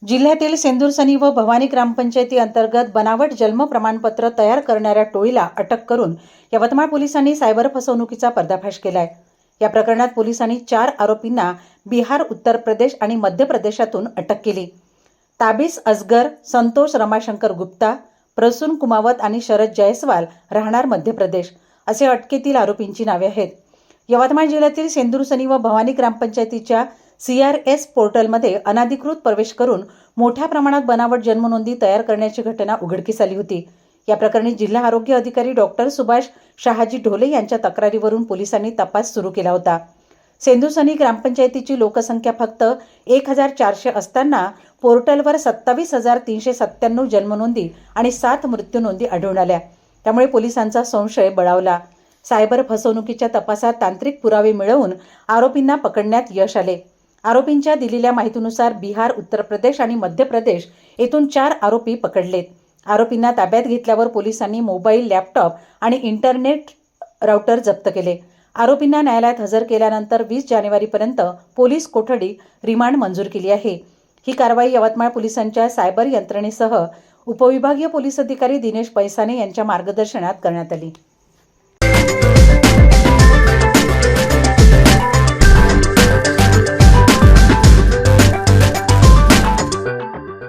जिल्ह्यातील सेंदूरसनी व भवानी ग्रामपंचायती अंतर्गत बनावट जन्म प्रमाणपत्र तयार करणाऱ्या टोळीला अटक करून यवतमाळ पोलिसांनी सायबर फसवणुकीचा पर्दाफाश केलाय। या प्रकरणात पोलिसांनी 4 आरोपींना बिहार, उत्तर प्रदेश आणि मध्य प्रदेशातून अटक केली। ताबिस असगर, संतोष रमाशंकर गुप्ता, प्रसून कुमावत आणि शरद जयस्वाल राहणार मध्य प्रदेश असे अटकेतील आरोपींची नावे आहेत। यवतमाळ जिल्ह्यातील सेंदूरसनी व भवानी ग्रामपंचायतीच्या CRS पोर्टलमध्ये अनधिकृत प्रवेश करून मोठ्या प्रमाणात बनावट जन्मनोंदी तयार करण्याची घटना उघडकीस आली होती। या प्रकरणी जिल्हा आरोग्य अधिकारी डॉक्टर सुभाष शहाजी ढोले यांच्या तक्रारीवरून पोलिसांनी तपास सुरू केला होता। सेंदूरसनी ग्रामपंचायतीची लोकसंख्या फक्त 1400 असताना पोर्टलवर 27,397 जन्मनोंदी आणि 7 मृत्यू नोंदी आढळून आल्या। त्यामुळे पोलिसांचा संशय बळावला। सायबर फसवणुकीच्या तपासात तांत्रिक पुरावे मिळवून आरोपींना पकडण्यात यश आले। आरोपींच्या दिलेल्या माहितीनुसार बिहार, उत्तर प्रदेश आणि मध्य प्रदेश येथून 4 आरोपी पकडलेत। आरोपींना ताब्यात घेतल्यावर पोलिसांनी मोबाईल, लॅपटॉप आणि इंटरनेट राउटर जप्त केले। आरोपींना न्यायालयात हजर केल्यानंतर 20 जानेवारीपर्यंत पोलीस कोठडी रिमांड मंजूर केली आहे। ही कारवाई यवतमाळ पोलिसांच्या सायबर यंत्रणेसह उपविभागीय पोलीस अधिकारी दिनेश पैसाने यांच्या मार्गदर्शनात करण्यात आली।